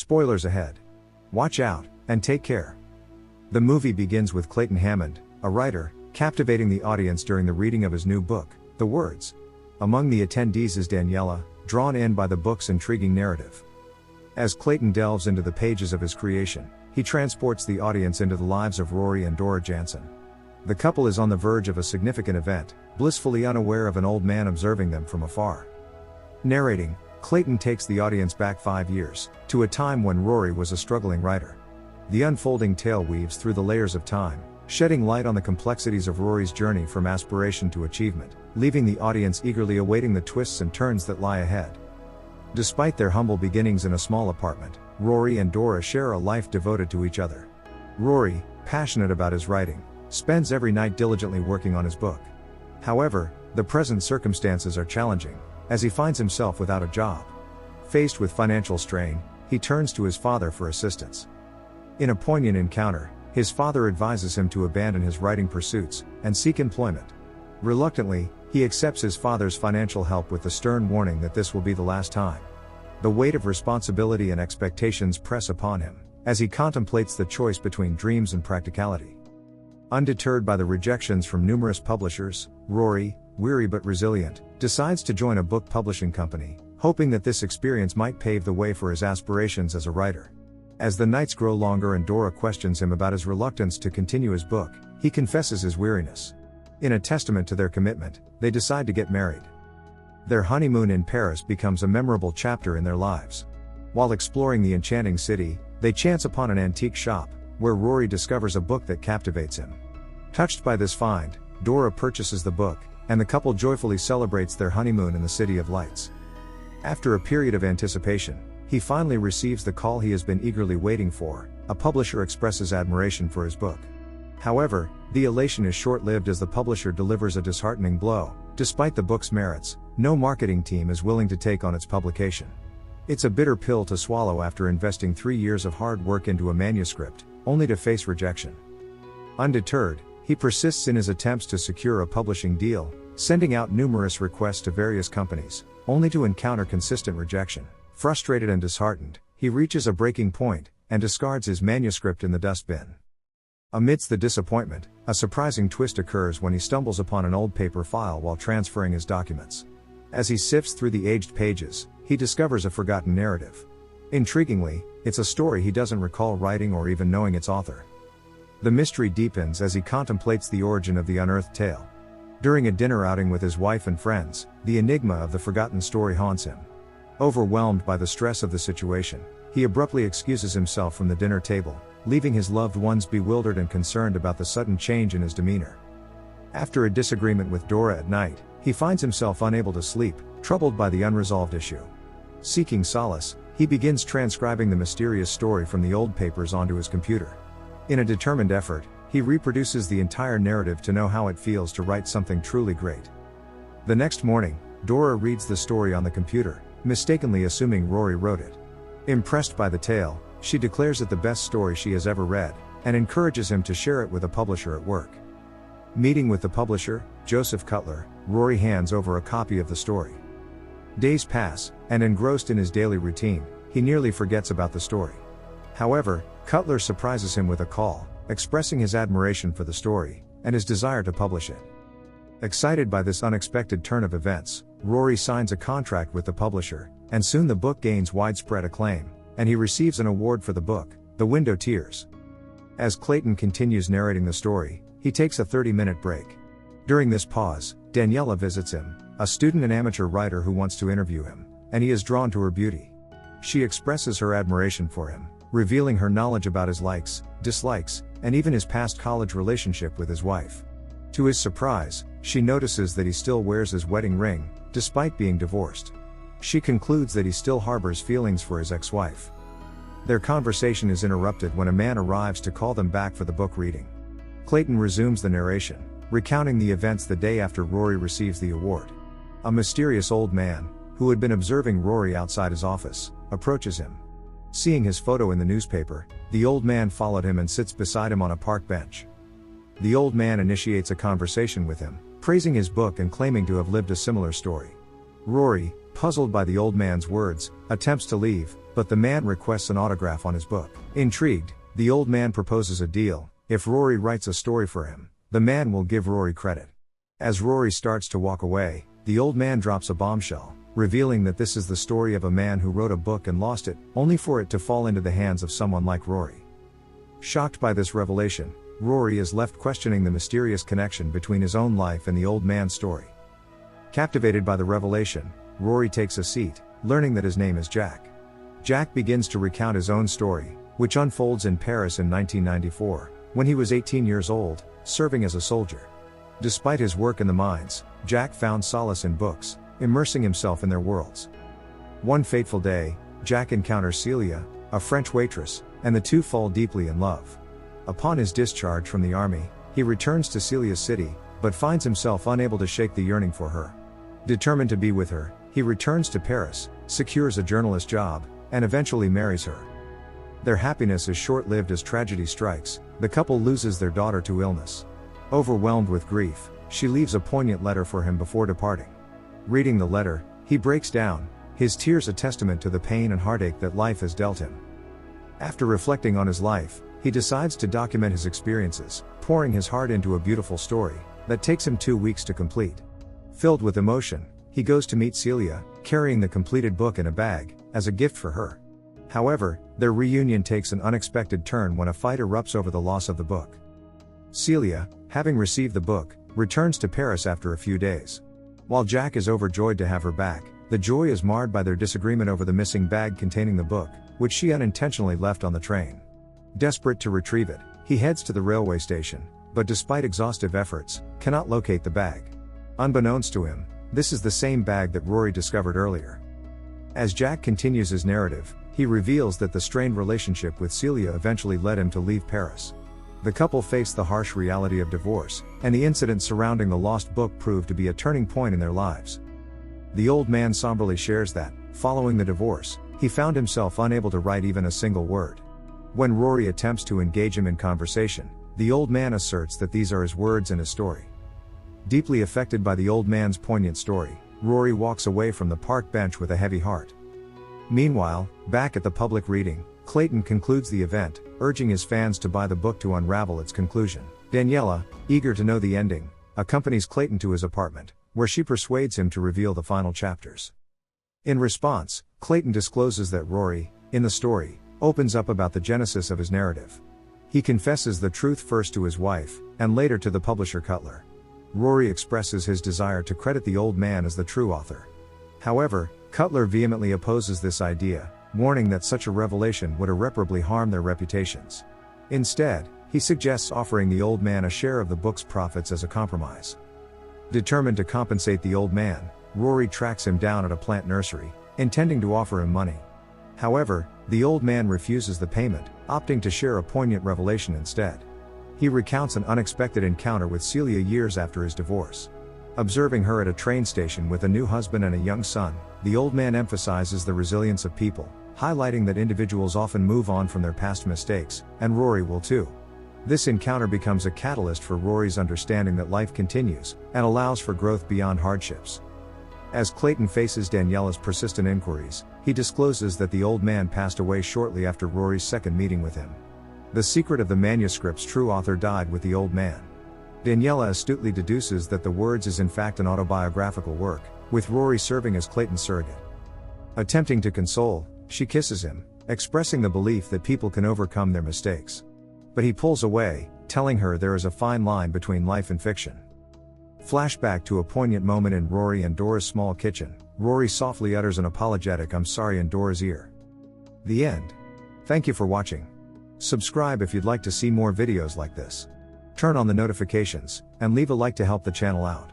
Spoilers ahead. Watch out, and take care. The movie begins with Clayton Hammond, a writer, captivating the audience during the reading of his new book, The Words. Among the attendees is Daniela, drawn in by the book's intriguing narrative. As Clayton delves into the pages of his creation, he transports the audience into the lives of Rory and Dora Jansen. The couple is on the verge of a significant event, blissfully unaware of an old man observing them from afar. Narrating, Clayton takes the audience back 5 years, to a time when Rory was a struggling writer. The unfolding tale weaves through the layers of time, shedding light on the complexities of Rory's journey from aspiration to achievement, leaving the audience eagerly awaiting the twists and turns that lie ahead. Despite their humble beginnings in a small apartment, Rory and Dora share a life devoted to each other. Rory, passionate about his writing, spends every night diligently working on his book. However, the present circumstances are challenging, as he finds himself without a job. Faced with financial strain, he turns to his father for assistance. In a poignant encounter, his father advises him to abandon his writing pursuits and seek employment. Reluctantly, he accepts his father's financial help with the stern warning that this will be the last time. The weight of responsibility and expectations press upon him, as he contemplates the choice between dreams and practicality. Undeterred by the rejections from numerous publishers, Rory, weary but resilient, decides to join a book publishing company, hoping that this experience might pave the way for his aspirations as a writer. As the nights grow longer and Dora questions him about his reluctance to continue his book, he confesses his weariness. In a testament to their commitment, they decide to get married. Their honeymoon in Paris becomes a memorable chapter in their lives. While exploring the enchanting city, they chance upon an antique shop, where Rory discovers a book that captivates him. Touched by this find, Dora purchases the book, and the couple joyfully celebrates their honeymoon in the City of Lights. After a period of anticipation, he finally receives the call he has been eagerly waiting for. A publisher expresses admiration for his book. However, the elation is short-lived as the publisher delivers a disheartening blow. Despite the book's merits, no marketing team is willing to take on its publication. It's a bitter pill to swallow after investing 3 years of hard work into a manuscript, only to face rejection. Undeterred, he persists in his attempts to secure a publishing deal, sending out numerous requests to various companies, only to encounter consistent rejection. Frustrated and disheartened, he reaches a breaking point, and discards his manuscript in the dustbin. Amidst the disappointment, a surprising twist occurs when he stumbles upon an old paper file while transferring his documents. As he sifts through the aged pages, he discovers a forgotten narrative. Intriguingly, it's a story he doesn't recall writing or even knowing its author. The mystery deepens as he contemplates the origin of the unearthed tale. During a dinner outing with his wife and friends, the enigma of the forgotten story haunts him. Overwhelmed by the stress of the situation, he abruptly excuses himself from the dinner table, leaving his loved ones bewildered and concerned about the sudden change in his demeanor. After a disagreement with Dora at night, he finds himself unable to sleep, troubled by the unresolved issue. Seeking solace, he begins transcribing the mysterious story from the old papers onto his computer. In a determined effort, he reproduces the entire narrative to know how it feels to write something truly great. The next morning, Dora reads the story on the computer, mistakenly assuming Rory wrote it. Impressed by the tale, she declares it the best story she has ever read, and encourages him to share it with a publisher at work. Meeting with the publisher, Joseph Cutler, Rory hands over a copy of the story. Days pass, and engrossed in his daily routine, he nearly forgets about the story. However, Cutler surprises him with a call, expressing his admiration for the story, and his desire to publish it. Excited by this unexpected turn of events, Rory signs a contract with the publisher, and soon the book gains widespread acclaim, and he receives an award for the book, The Window Tears. As Clayton continues narrating the story, he takes a 30-minute break. During this pause, Daniela visits him, a student and amateur writer who wants to interview him, and he is drawn to her beauty. She expresses her admiration for him, revealing her knowledge about his likes, dislikes, and even his past college relationship with his wife. To his surprise, she notices that he still wears his wedding ring, despite being divorced. She concludes that he still harbors feelings for his ex-wife. Their conversation is interrupted when a man arrives to call them back for the book reading. Clayton resumes the narration, recounting the events the day after Rory receives the award. A mysterious old man, who had been observing Rory outside his office, approaches him. Seeing his photo in the newspaper, the old man followed him and sits beside him on a park bench. The old man initiates a conversation with him, praising his book and claiming to have lived a similar story. Rory, puzzled by the old man's words, attempts to leave, but the man requests an autograph on his book. Intrigued, the old man proposes a deal: if Rory writes a story for him, the man will give Rory credit. As Rory starts to walk away, the old man drops a bombshell, revealing that this is the story of a man who wrote a book and lost it, only for it to fall into the hands of someone like Rory. Shocked by this revelation, Rory is left questioning the mysterious connection between his own life and the old man's story. Captivated by the revelation, Rory takes a seat, learning that his name is Jack. Jack begins to recount his own story, which unfolds in Paris in 1994, when he was 18 years old, serving as a soldier. Despite his work in the mines, Jack found solace in books, immersing himself in their worlds. One fateful day, Jack encounters Celia, a French waitress, and the two fall deeply in love. Upon his discharge from the army, he returns to Celia's city, but finds himself unable to shake the yearning for her. Determined to be with her, he returns to Paris, secures a journalist job, and eventually marries her. Their happiness is short-lived as tragedy strikes. The couple loses their daughter to illness. Overwhelmed with grief, she leaves a poignant letter for him before departing. Reading the letter, he breaks down, his tears a testament to the pain and heartache that life has dealt him. After reflecting on his life, he decides to document his experiences, pouring his heart into a beautiful story that takes him 2 weeks to complete. Filled with emotion, he goes to meet Celia, carrying the completed book in a bag, as a gift for her. However, their reunion takes an unexpected turn when a fight erupts over the loss of the book. Celia, having received the book, returns to Paris after a few days. While Jack is overjoyed to have her back, the joy is marred by their disagreement over the missing bag containing the book, which she unintentionally left on the train. Desperate to retrieve it, he heads to the railway station, but despite exhaustive efforts, cannot locate the bag. Unbeknownst to him, this is the same bag that Rory discovered earlier. As Jack continues his narrative, he reveals that the strained relationship with Celia eventually led him to leave Paris. The couple face the harsh reality of divorce, and the incident surrounding the lost book proved to be a turning point in their lives. The old man somberly shares that, following the divorce, he found himself unable to write even a single word. When Rory attempts to engage him in conversation, the old man asserts that these are his words and his story. Deeply affected by the old man's poignant story, Rory walks away from the park bench with a heavy heart. Meanwhile, back at the public reading, Clayton concludes the event, urging his fans to buy the book to unravel its conclusion. Daniela, eager to know the ending, accompanies Clayton to his apartment, where she persuades him to reveal the final chapters. In response, Clayton discloses that Rory, in the story, opens up about the genesis of his narrative. He confesses the truth first to his wife, and later to the publisher Cutler. Rory expresses his desire to credit the old man as the true author. However, Cutler vehemently opposes this idea, warning that such a revelation would irreparably harm their reputations. Instead, he suggests offering the old man a share of the book's profits as a compromise. Determined to compensate the old man, Rory tracks him down at a plant nursery, intending to offer him money. However, the old man refuses the payment, opting to share a poignant revelation instead. He recounts an unexpected encounter with Celia years after his divorce. Observing her at a train station with a new husband and a young son, the old man emphasizes the resilience of people, highlighting that individuals often move on from their past mistakes, and Rory will too. This encounter becomes a catalyst for Rory's understanding that life continues, and allows for growth beyond hardships. As Clayton faces Daniela's persistent inquiries, he discloses that the old man passed away shortly after Rory's second meeting with him. The secret of the manuscript's true author died with the old man. Daniela astutely deduces that the words is in fact an autobiographical work, with Rory serving as Clayton's surrogate. Attempting to console, she kisses him, expressing the belief that people can overcome their mistakes. But he pulls away, telling her there is a fine line between life and fiction. Flashback to a poignant moment in Rory and Dora's small kitchen. Rory softly utters an apologetic "I'm sorry" in Dora's ear. The end. Thank you for watching. Subscribe if you'd like to see more videos like this. Turn on the notifications, and leave a like to help the channel out.